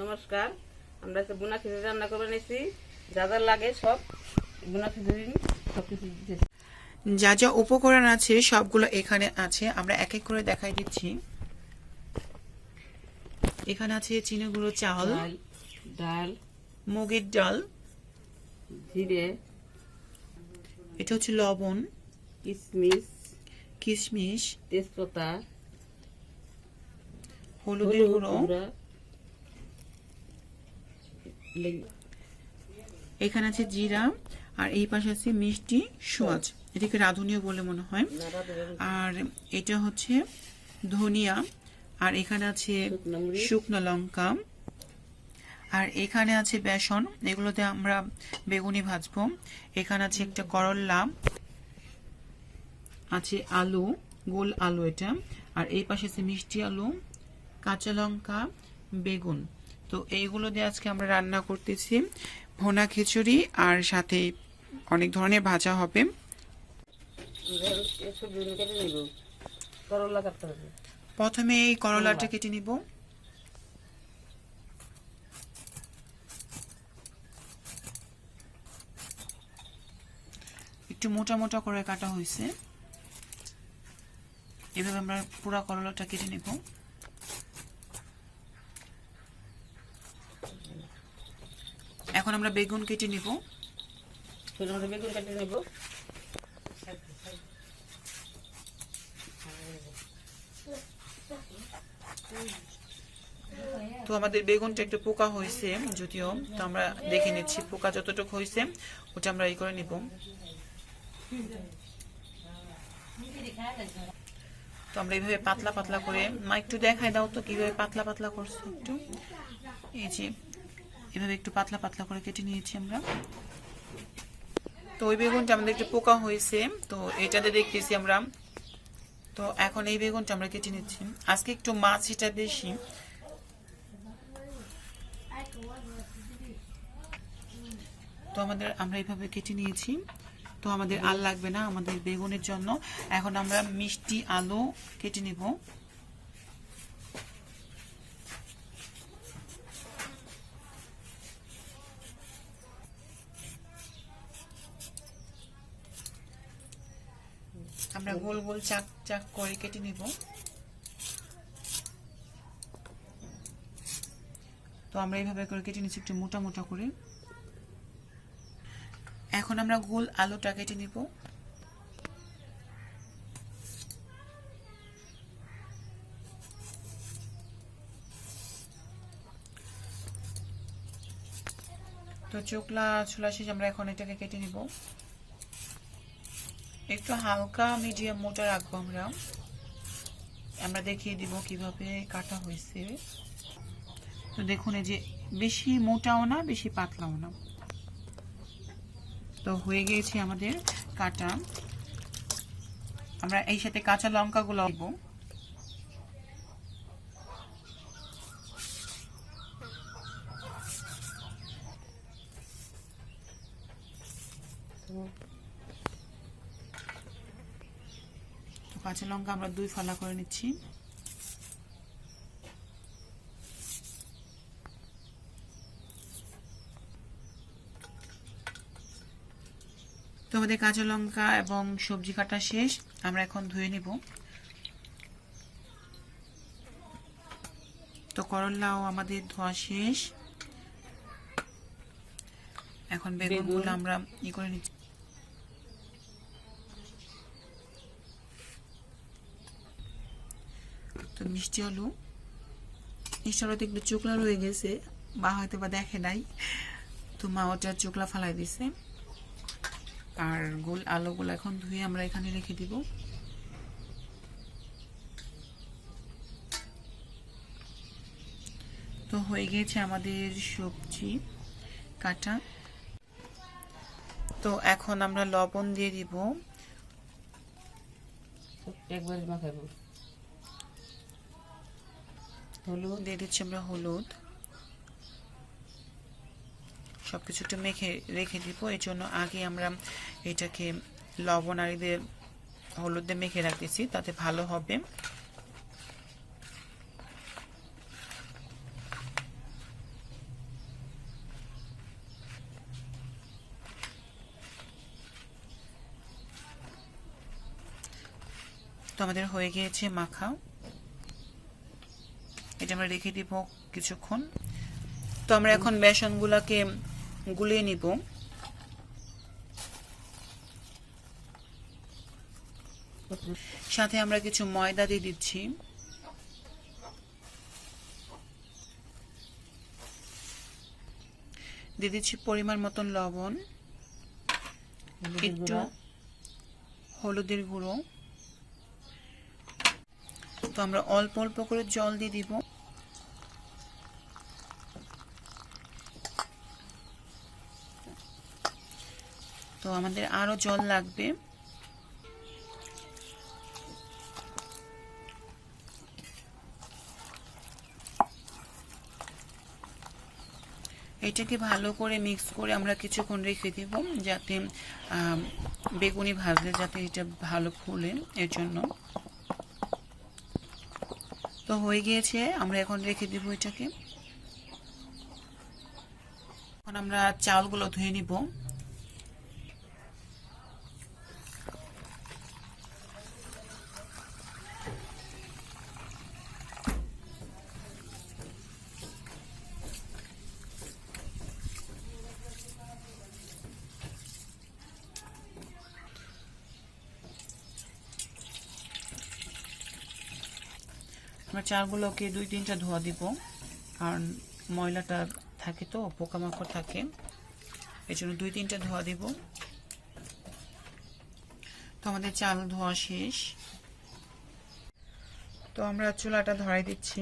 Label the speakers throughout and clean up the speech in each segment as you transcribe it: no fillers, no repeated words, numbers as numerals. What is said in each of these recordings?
Speaker 1: নমস্কার, আমরা একটা বুনা খিচুড়ি রান্না করে নিয়েছি। যা যা লাগে সব বুনা খিচুড়ি সবকিছু দিয়েছি।
Speaker 2: যা যা উপকরণ আছে সবগুলো এখানে আছে, আমরা এক এক করে দেখাই দিচ্ছি। এখানে আছে চিনি গুঁড়ো চাল,
Speaker 1: ডাল,
Speaker 2: মুগের ডাল,
Speaker 1: জিরে,
Speaker 2: এটা হচ্ছে লবণ, কিশমিশ,
Speaker 1: তেজপাতা,
Speaker 2: হলুদের গুঁড়ো, এখানে আছে জিরা, আর এই পাশে আছে মিষ্টি সোয়াজ, এটাকে রাঁধুনিও বলে মনে হয়। আর এটা হচ্ছে ধনিয়া, আর এখানে আছে শুকনো লঙ্কা, আর এখানে আছে বেসন, এগুলোতে আমরা বেগুনি ভাজবো। এখানে আছে একটা করল্লা, আছে আলু, গোল আলু এটা, আর এই পাশে আছে মিষ্টি আলু, কাঁচা লঙ্কা, বেগুন। তো এইগুলো দিয়ে আজকে আমরা রান্না করতেছি ভুনা খিচুড়ি, আর সাথে অনেক ধরনের ভাজা হবে। প্রথমে এই করলাটা কেটে নিব। একটু মোটা মোটা করে কাটা হয়েছে, এভাবে আমরা পুরো করলাটা কেটে নিব। এখন আমরা বেগুন কেটে নিব।
Speaker 1: বেগুন কেটে নেব।
Speaker 2: তো আমাদের বেগুনটা একটু পোকা হয়েছে যদিও, তো আমরা দেখে নিচ্ছি পোকা যতটুকু হয়েছে ওটা আমরা এই করে নিব। তো আমরা এইভাবে পাতলা পাতলা করে, মা একটু দেখাই দাও তো কিভাবে পাতলা পাতলা করছো একটু। এই যে এভাবে একটু পাতলা পাতলা করে কেটে নিয়েছি আমরা। তো ওই বেগুনটা আমাদের একটু পোকা হয়েছে, তো এটাতে দেখতেছি আমরা। তো এখন এই বেগুনটা আমরা কেটে নিচ্ছি। আজকে একটু মাছ এটা বেশি, তো আমরা এইভাবে কেটে নিয়েছি। তো আমাদের আর লাগবে না আমাদের বেগুনের জন্য। এখন আমরা মিষ্টি আলু কেটে নিব। আমরা গোল গোল চাক চাক করে কেটে নিব। তো আমরা এইভাবে করে কেটে নিচ্ছি একটু মোটা মোটা করে। এখন আমরা গোল আলুটা কেটে নিব। তো চোখলা ছোলা শেষ, আমরা এখন এটাকে কেটে নিব। একটু হালকা মিডিয়াম মোটা রাখবো আমরা। আমরা দেখিয়ে দিব কিভাবে কাটা হয়েছে। তো দেখুন এই যে বেশি মোটাও না বেশি পাতলাও না। তো হয়ে গিয়েছে আমাদের কাটা। আমরা এই সাথে কাঁচা লঙ্কাগুলো দিব। তো কাঁচা লঙ্কা আমরা 2 ফালা করে নিচ্ছি। তো আমাদের কাঁচা লঙ্কা এবং সবজি কাটা শেষ, আমরা এখন ধুয়ে নিব। তো করলাও আমাদের ধোয়া শেষ, এখন বেগুনগুলো আমরা করে নিচ্ছি। তো মিষ্টি আলু একটু চোখলা রয়ে গেছে, মা হয়তো বা দেখে নাই, তো মা ওটা চোখলা ফালাই দিছে। আর গোল আলুগুলো এখন ধুয়ে আমরা এখানে রেখে দিব। তো হয়ে গেছে আমাদের সবজি কাটা। তো এখন আমরা লবণ দিয়ে দিব।
Speaker 1: একবার মাখাবো।
Speaker 2: হলুদ দিয়ে দিচ্ছি আমরা, হলুদ। সবকিছু একটু মেখে রেখে দিব, এই জন্য আগে আমরা এটাকে লবণ আর দিয়ে হলুদ দিয়ে মেখে রাখতেছি, তাতে ভালো হবে। তো আমাদের হয়ে গিয়েছে মাখা, এটা আমরা রেখে দিব কিছুক্ষণ। তো আমরা এখন বেসনগুলোকে গুলিয়ে নিব। সাথে আমরা কিছু ময়দা দিয়ে দিচ্ছি, দিয়ে দিচ্ছি পরিমাণ মতন লবণ, একটু হলুদের গুঁড়ো। তো আমরা অল্প অল্প করে জল দিয়ে দিব। তো আমাদের আরো জল লাগবে। এটাকে ভালো করে মিক্স করে আমরা কিছুক্ষণ রেখে দিব, যাতে বেগুনি ভাজলে যাতে এটা ভালো ফুলে, এর জন্য। তো হয়ে গিয়েছে, আমরা এখন রেখে দিব এটাকে। এখন আমরা চালগুলো ধুয়ে নিব। আমরা চালগুলোকে 2-3টা ধোয়া দিব, কারণ ময়লাটা থাকে, তো পোকামাকড় থাকে, এই জন্য 2-3টা ধোয়া দিব। তো আমাদের চাল ধোয়া শেষ। তো আমরা চুলাটা ধরাই দিচ্ছি।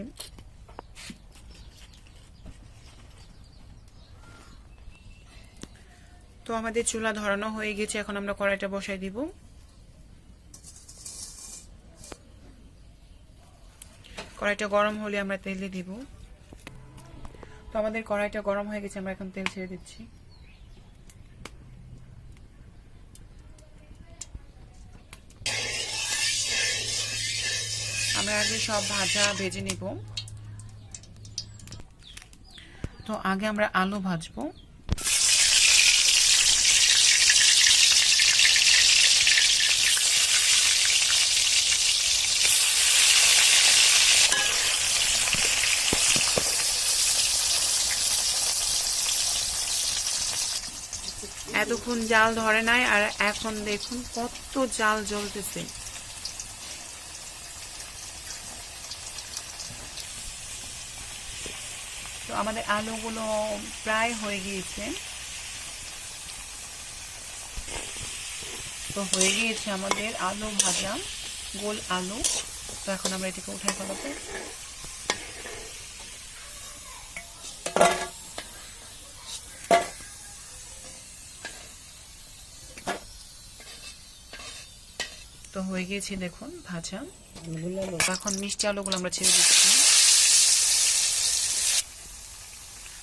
Speaker 2: তো আমাদের চুলা ধরানো হয়ে গেছে, এখন আমরা কড়াইটা বসাই দিব। কড়াইটা গরম হলে আমরা তেল দিয়ে দিব। তো আমাদের কড়াইটা গরম হয়ে গেছে, আমরা এখন তেল ছেড়ে দিচ্ছি। আমরা আগে সব ভাজা ভেজে নিব। তো আগে আমরা আলু ভাজবো। এতক্ষণ জাল ধরে নাই, আর এখন দেখুন কত জাল জ্বলতেছে। তো আমাদের আলুগুলো প্রায় হয়ে গিয়েছে। তো হয়ে গিয়েছে আমাদের আলু ভাজা, গোল আলু। তো এখন আমরা এটাকে উঠাই ফেলাবো। তো হয়ে গিয়েছে দেখুন ভাজা। এখন মিষ্টি আলুগুলো আমরা ছেড়ে দিচ্ছি।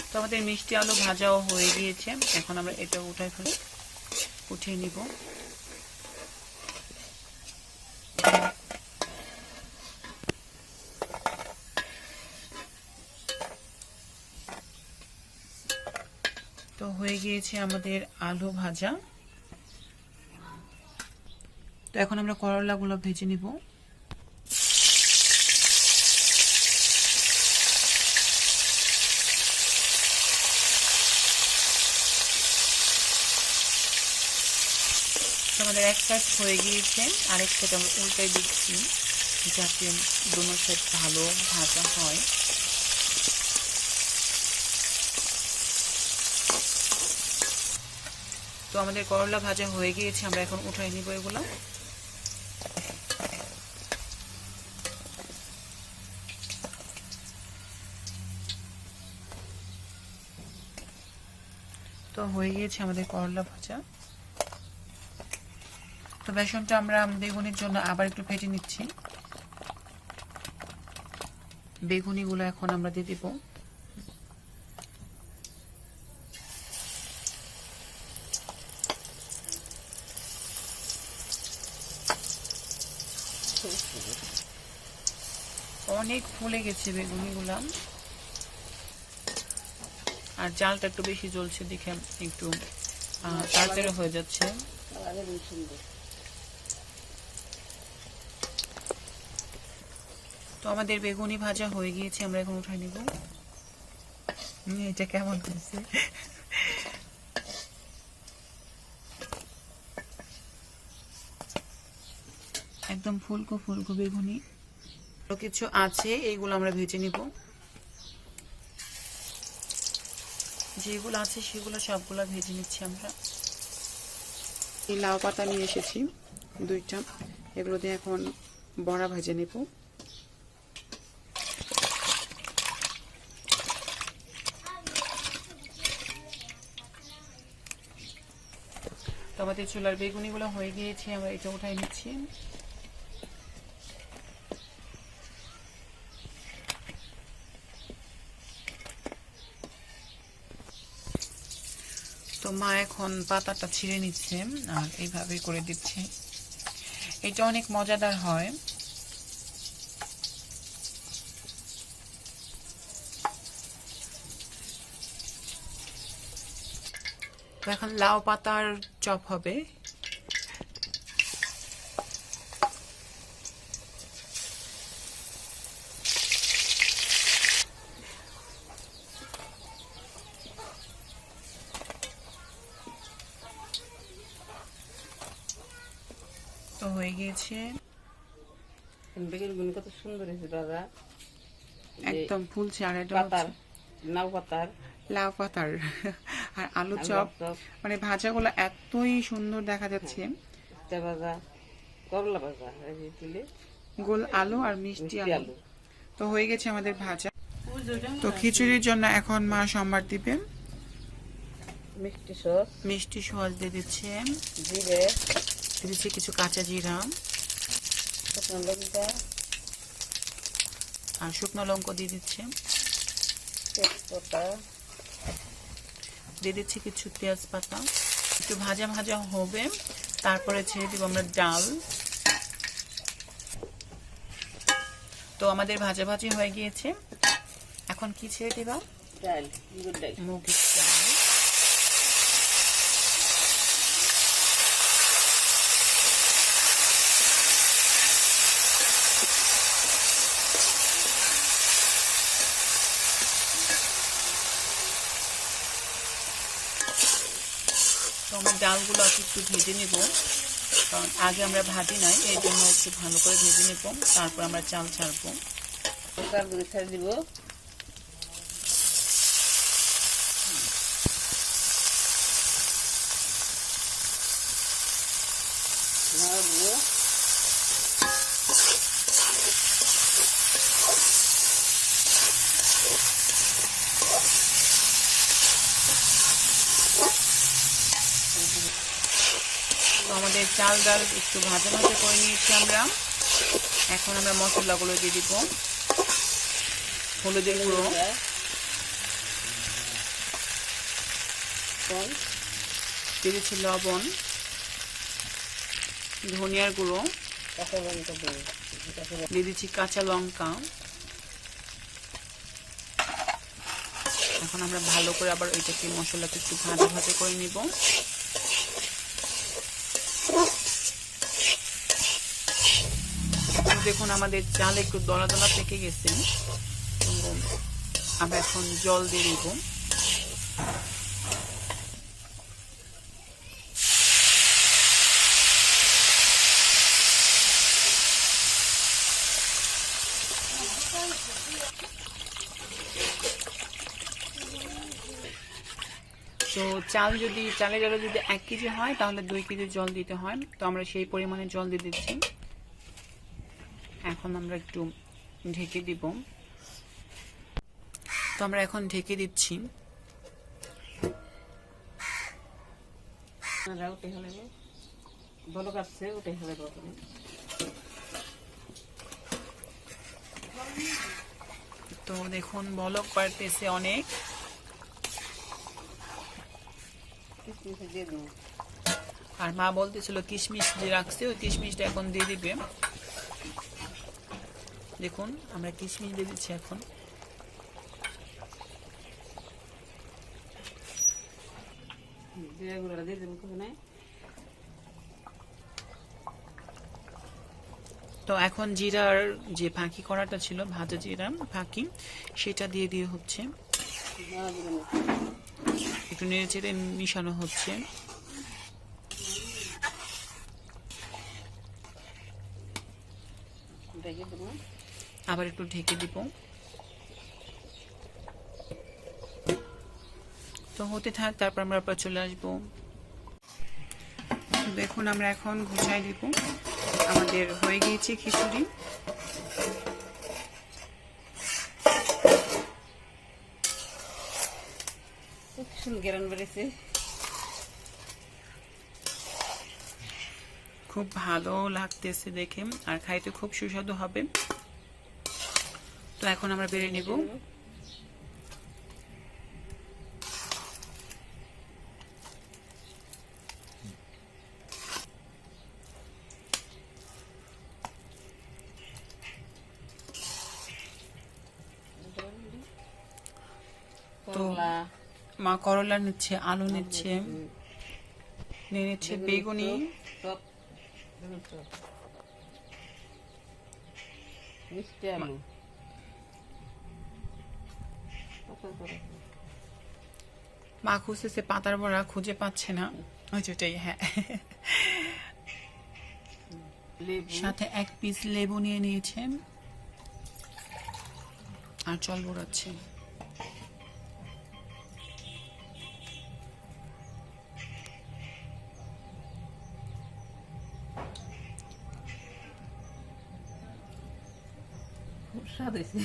Speaker 2: তো আমাদের মিষ্টি আলু ভাজাও হয়ে গিয়েছে, এখন আমরা এটা উঠিয়ে নিব। তো হয়ে গিয়েছে আমাদের আলু ভাজা। তো এখন আমরা করলাগুলো ভেজে নিব। আমাদের এক সাইড হয়ে গিয়েছে, আরেক সাইড আমরা উল্টাই দিচ্ছি, যাতে দুনো সাইড ভালো ভাজা হয়। তো আমাদের করলা ভাজা হয়ে গিয়েছে, আমরা এখন উঠাই নিব এগুলো। তো হয়ে গিয়েছে আমাদের করলা ভাজা। তো বেসনটা আমরা বেগুনির জন্য আবার একটু ফেটে নিচ্ছি। বেগুনিগুলো এখন আমরা দিয়ে দিব। অনেক ফুলে গেছে বেগুনিগুলা, আর জালটা একটু বেশি জ্বলছে দেখে একটু তাড়াতাড়ি হয়ে যাচ্ছে। তো আমাদের বেগুনি ভাজা হয়ে গিয়েছে, আমরা এখন উঠাই নেব। এটা কেমন হয়েছে? একদম ফুলকো ফুলকো বেগুনি। কিছু আছে, এইগুলো আমরা ভেজে নিব। যেগুলো আছে সেগুলো সবগুলো ভেজে নিচ্ছি আমরা। এই লাউ পাতা নিয়ে এসেছি 2টা, এগুলো দিয়ে এখন বড়া ভেজে নেব। তো আমাদের চুলার বেগুনিগুলো হয়ে গিয়েছে, আমরা এটা উঠাই নিচ্ছি। তো মা এখন পাতাটা ছিঁড়ে নিচ্ছে আর এইভাবে করে দিচ্ছে। এটা অনেক মজাদার হয়। তো এখন লাউ পাতার চপ হবে। তো হয়ে গিয়েছে,
Speaker 1: বেগুনগুলো কত সুন্দর হয়েছে দাদা,
Speaker 2: একদম ফুলছে। আর এটা
Speaker 1: পাতার নাও পাতার
Speaker 2: লাউ পাতার আর আলু চপ, মানে ভাজাগুলো এতই সুন্দর দেখা যাচ্ছে।
Speaker 1: ভাজা, করলা ভাজা, এই যে তুলে
Speaker 2: গোল আলু আর মিষ্টি আলু।
Speaker 1: আলু।
Speaker 2: তো হয়ে গেছে আমাদের ভাজা। তো খিচুড়ির জন্য এখন মা সম্বার দিবে।
Speaker 1: মিষ্টি সস,
Speaker 2: মিষ্টি সস দিয়ে দিচ্ছে,
Speaker 1: জিরে,
Speaker 2: দিয়ে দিচ্ছে কিছু কাঁচা জিরা
Speaker 1: শুকনো লঙ্কা,
Speaker 2: আর শুকনো লঙ্কা দিয়ে দিচ্ছে,
Speaker 1: তেজপাতা,
Speaker 2: দিয়ে দিচ্ছি কিছু তেজপাতা। একটু ভাজা ভাজা হবে, তারপরে ছেড়ে দিব আমরা ডাল। তো আমাদের ভাজা ভাজি হয়ে গিয়েছে, এখন কি ছেড়ে দিবা?
Speaker 1: ডাল, মুগের ডাল।
Speaker 2: মুগের ডাল। তো আমার ডালগুলো একটু ভেজে নিব, কারণ আগে আমরা ভাজি নাই, এই জন্য একটু ভালো করে ভেজে নিব, তারপর আমরা চাল ছাড়বো।
Speaker 1: চালগুলো ছেড়ে দিব। নাড়বো।
Speaker 2: তো আমাদের চাল ডাল একটু ভাজা ভাজা করে নিয়েছি আমরা। এখন আমরা মশলাগুলো দিয়ে দিব। হলুদের গুঁড়ো, দিয়ে দিচ্ছি লবণ, ধনিয়ার গুঁড়ো, দিয়ে দিচ্ছি কাঁচা লঙ্কা। এখন আমরা ভালো করে আবার ওইটাকে মশলাটা একটু ভাজা ভাজা করে নিব। দেখুন আমাদের চাল একটু দলা দলা পেকে গেছে, আমরা এখন জল দিয়ে দিব। তো চালের ডালে যদি 1 কেজি হয় তাহলে 2 কেজি জল দিতে হয়। তো আমরা সেই পরিমাণে জল দিয়ে দিচ্ছি। এখন আমরা একটু ঢেকে দিব। তো আমরা এখন ঢেকে দিচ্ছি।
Speaker 1: ভালো কাটছে, ওটাই হলে
Speaker 2: তো দেখুন বলক পাড়তেছে অনেক।
Speaker 1: দিয়ে দেবো।
Speaker 2: আর মা বলতেছিল কিশমিশ যে রাখছে ওই কিশমিশটা এখন দিয়ে দিবে। দেখুন আমরা কিশমিশ দিয়ে দিচ্ছি এখন।
Speaker 1: জিরাগুলো দিয়ে দেবো।
Speaker 2: তো তো এখন জিরার যে ফাঁকি করাটা ছিল, ভাজা জিরা ফাঁকি, সেটা দিয়ে দিয়ে হচ্ছে একটু নেড়ে চেড়ে মিশানো হচ্ছে। আবার একটু ঢেকে দিব। তো হতে থাক, তারপর আমরা আবার চলে আসবো। দেখুন আমরা এখন গুছাই দিব। আমাদের হয়ে গিয়েছে খিচুড়ি।
Speaker 1: খুব সুন্দর গেরান বেড়েছে,
Speaker 2: খুব ভালো লাগতেছে দেখে, আর খাইতে খুব সুস্বাদু হবে। তো এখন আমরা বেড়ে নেব।
Speaker 1: করলা,
Speaker 2: মা করলা নিচ্ছে, আলু নিচ্ছে, নিয়ে নিচ্ছে বেগুনি,
Speaker 1: চপ, বেগুন চপ, মিষ্টি আলু,
Speaker 2: মা খুঁজতেছে পাতার বড়া, খুঁজে পাচ্ছে না। ওই যেটাই, হ্যাঁ।
Speaker 1: লেবু,
Speaker 2: সাথে 1 পিস লেবু নিয়ে নিয়েছেন আর জল বোড়াচ্ছে।
Speaker 1: খুব স্বাদ হয়েছে।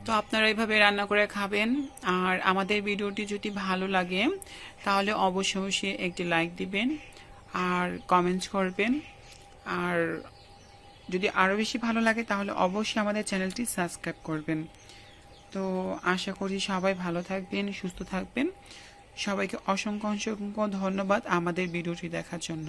Speaker 2: তো আপনারা এইভাবে রান্না করে খাবেন। আর আমাদের ভিডিওটি যদি ভালো লাগে তাহলে অবশ্যই একটি লাইক দিবেন আর কমেন্টস করবেন। আর যদি আরও বেশি ভালো লাগে তাহলে অবশ্যই আমাদের চ্যানেলটি সাবস্ক্রাইব করবেন। তো আশা করি সবাই ভালো থাকবেন, সুস্থ থাকবেন। সবাইকে অসংখ্য অসংখ্য ধন্যবাদ আমাদের ভিডিওটি দেখার জন্য।